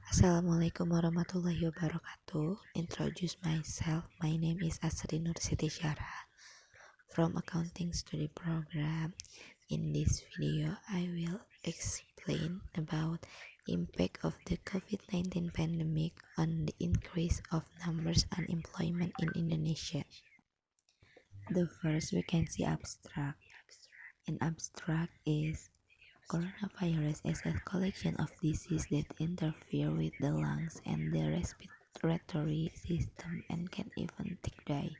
Assalamualaikum warahmatullahi wabarakatuh. Introduce myself. My name is Asrinur Siti Syarah from Accounting Study Program. In this video, I will explain about impact of the COVID-19 pandemic on the increase of numbers unemployment in Indonesia. The first we can see abstract. An abstract is coronavirus is a collection of diseases that interfere with the lungs and the respiratory system and can even take die.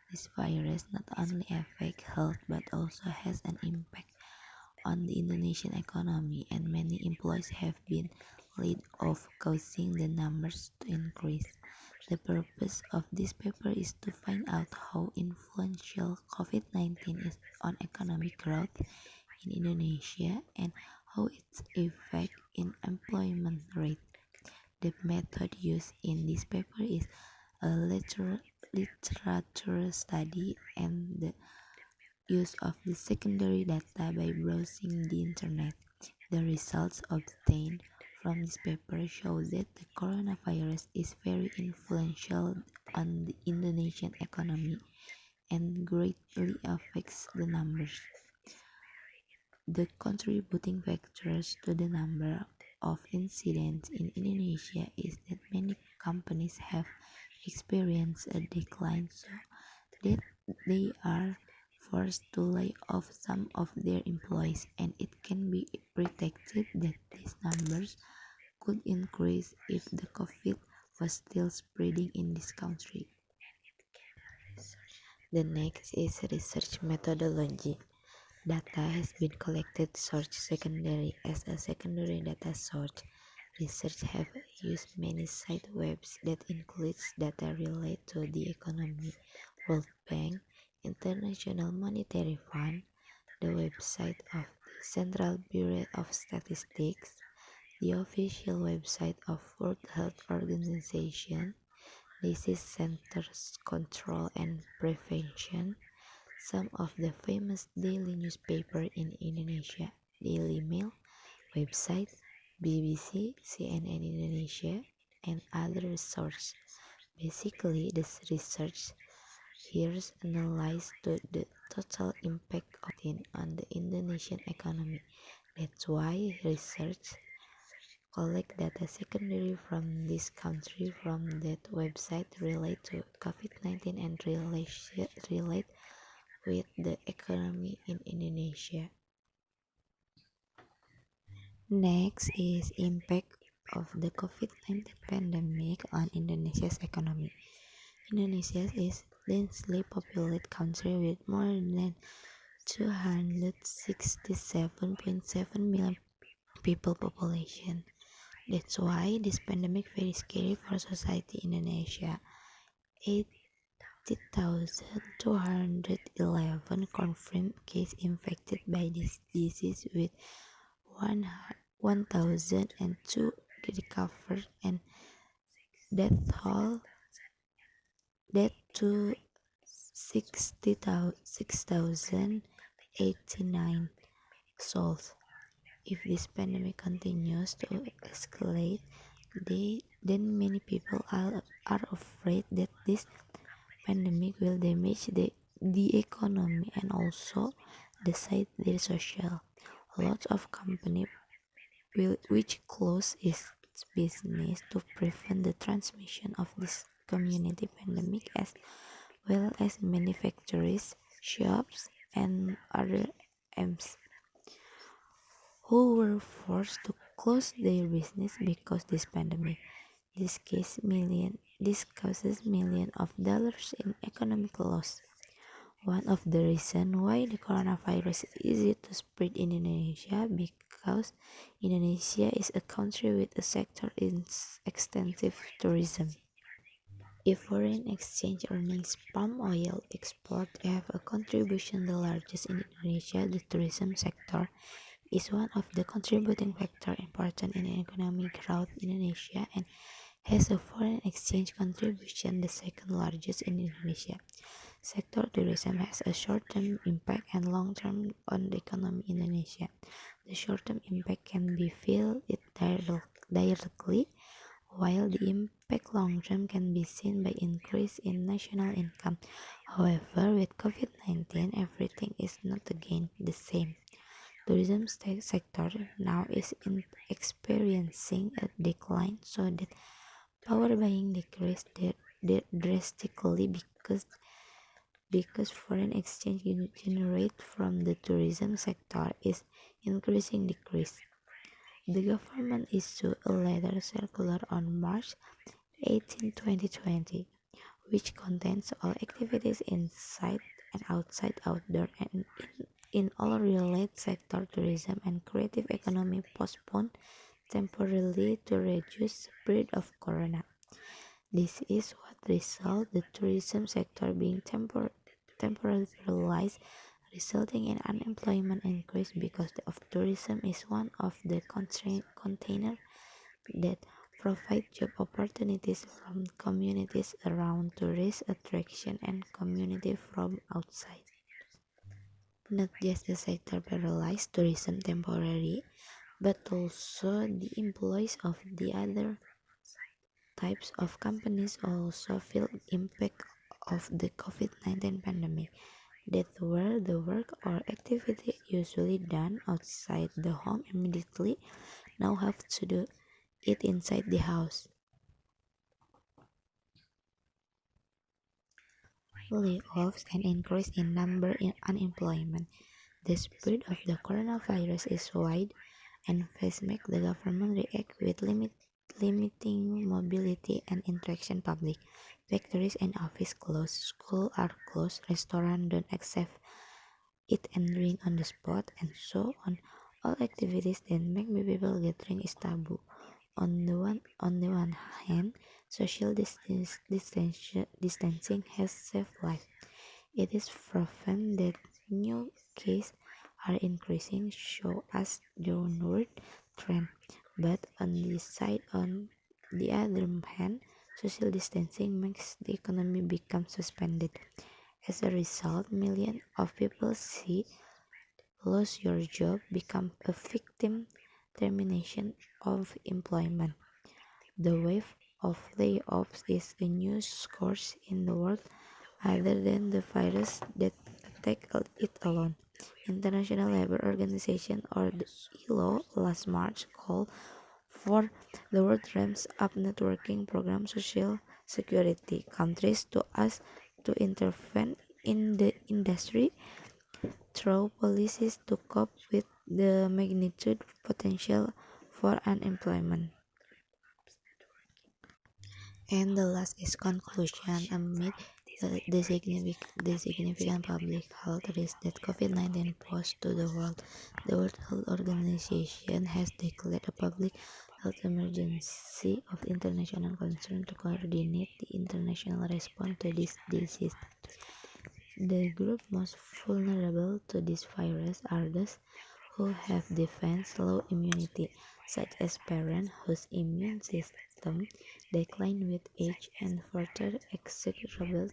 This virus not only affects health but also has an impact on the Indonesian economy, and many employees have been laid off, causing the numbers to increase. The purpose of this paper is to find out how influential COVID-19 is on economic growth in Indonesia and how its effect in employment rate. The method used in this paper is a literature study and the use of the secondary data by browsing the internet. The results obtained from this paper show that the coronavirus is very influential on the Indonesian economy and greatly affects the numbers. The contributing factors to the number of incidents in Indonesia is that many companies have experienced a decline, so that they are forced to lay off some of their employees, and it can be predicted that these numbers could increase if the COVID was still spreading in this country. The next is research methodology. Data has been collected search secondary as a secondary data source. Research have used many site webs that includes data related to the economy, World Bank, International Monetary Fund, the website of the Central Bureau of Statistics, the official website of World Health Organization, Disease Centers Control and Prevention, some of the famous daily newspaper in Indonesia, Daily Mail, website, BBC, CNN Indonesia, and other sources. Basically, this research here analyzes the total impact of it on the Indonesian economy. That's why research collect data secondary from this country from that website relate to COVID-19 and relate with the economy in Indonesia. Next is impact of the COVID-19 pandemic on Indonesia's economy. Indonesia is a densely populated country with more than 267.7 million people population. That's why this pandemic very scary for society in Indonesia. 80,211 confirmed cases infected by this disease with 1,002 recovered and death to 6,089 souls. If this pandemic continues to escalate, then many people are afraid that this pandemic will damage the economy and also decide their social. Lots of companies which close its business to prevent the transmission of this community pandemic, as well as manufacturers, shops, and other M's who were forced to close their business because this pandemic. This causes millions of dollars in economic loss. One of the reasons why the coronavirus is easy to spread in Indonesia because Indonesia is a country with a sector in extensive tourism. If foreign exchange earnings palm oil export have a contribution the largest in Indonesia, the tourism sector is one of the contributing factors important in economic growth in Indonesia and has a foreign exchange contribution the second largest in Indonesia. Sector tourism has a short-term impact and long-term on the economy in Indonesia. The short-term impact can be felt directly While the impact long term can be seen by increase in national income, however, with COVID-19, everything is not again the same. Tourism sector now is experiencing a decline, so that power buying decreased drastically because foreign exchange generated from the tourism sector is increasing decrease. The government issued a letter circular on March 18, 2020, which contains all activities inside and outside outdoor and in all related sector tourism and creative economy postponed temporarily to reduce spread of corona. This is what result the tourism sector being temporarily paralyzed, resulting in unemployment increase because of tourism is one of the container that provide job opportunities from communities around tourist attraction and community from outside. Not just the sector paralyzed tourism temporarily, but also the employees of the other types of companies also feel impact of the COVID-19 pandemic. That where the work or activity usually done outside the home immediately now have to do it inside the house. Layoffs and increase in number in unemployment. The spread of the coronavirus is wide and fast make the government react with limiting mobility and interaction public. Factories and office closed, schools are closed, restaurants don't accept eat and drink on the spot, and so on. All activities that make people gathering is taboo. On the one hand, social distancing has saved life. It is proven that new cases are increasing, show us downward trend. But on the other hand, social distancing makes the economy become suspended. As a result, millions of people see lose your job, become a victim, termination of employment. The wave of layoffs is a new scourge in the world other than the virus that attacked it alone. International Labour Organization or the ILO last March called for the world ramps up networking program social security countries to ask to intervene in the industry through policies to cope with the magnitude potential for unemployment. And the last is conclusion. Amid the significant public health risk that COVID-19 posed to the World Health Organization has declared a public health emergency of international concern to coordinate the international response to this disease. The group most vulnerable to this virus are those who have defense-low immunity, such as parents whose immune system decline with age and further exacerbated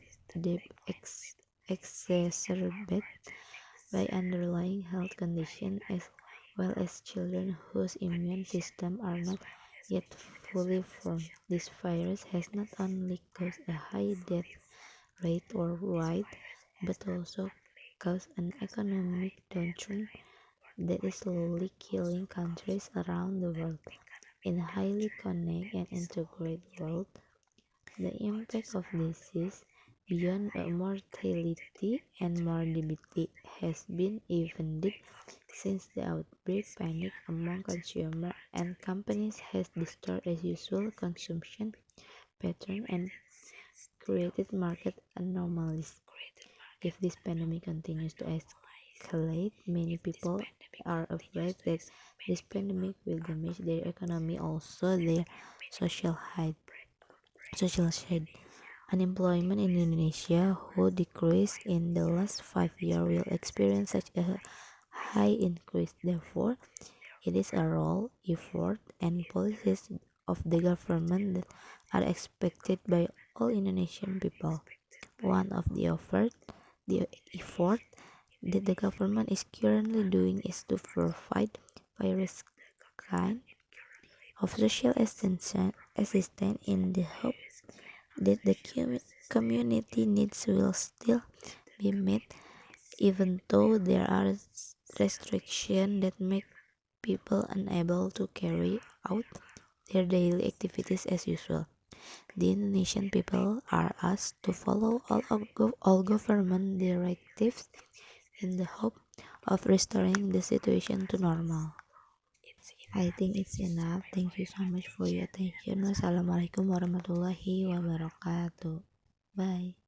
by underlying health conditions, as well as children whose immune systems are not yet fully formed. This virus has not only caused a high death rate worldwide, but also caused an economic downturn that is slowly killing countries around the world. In a highly connected and integrated world, the impact of disease beyond mortality and morbidity has been even deep since the outbreak. Panic among consumers and companies has distorted as usual consumption patterns and created market anomalies. If this pandemic continues to escalate, many people are afraid that this pandemic will damage their economy, also their social height, social shade. Unemployment in Indonesia, who decreased in the last 5 years, will experience such a high increase. Therefore, it is a role, effort, and policies of the government that are expected by all Indonesian people. One of the effort that the government is currently doing is to provide various kind of social assistance in the hope that the community needs will still be met, even though there are restrictions that make people unable to carry out their daily activities as usual. The Indonesian people are asked to follow all government directives in the hope of restoring the situation to normal. I think it's enough. Thank you so much for your attention. Wassalamualaikum warahmatullahi wabarakatuh. Bye.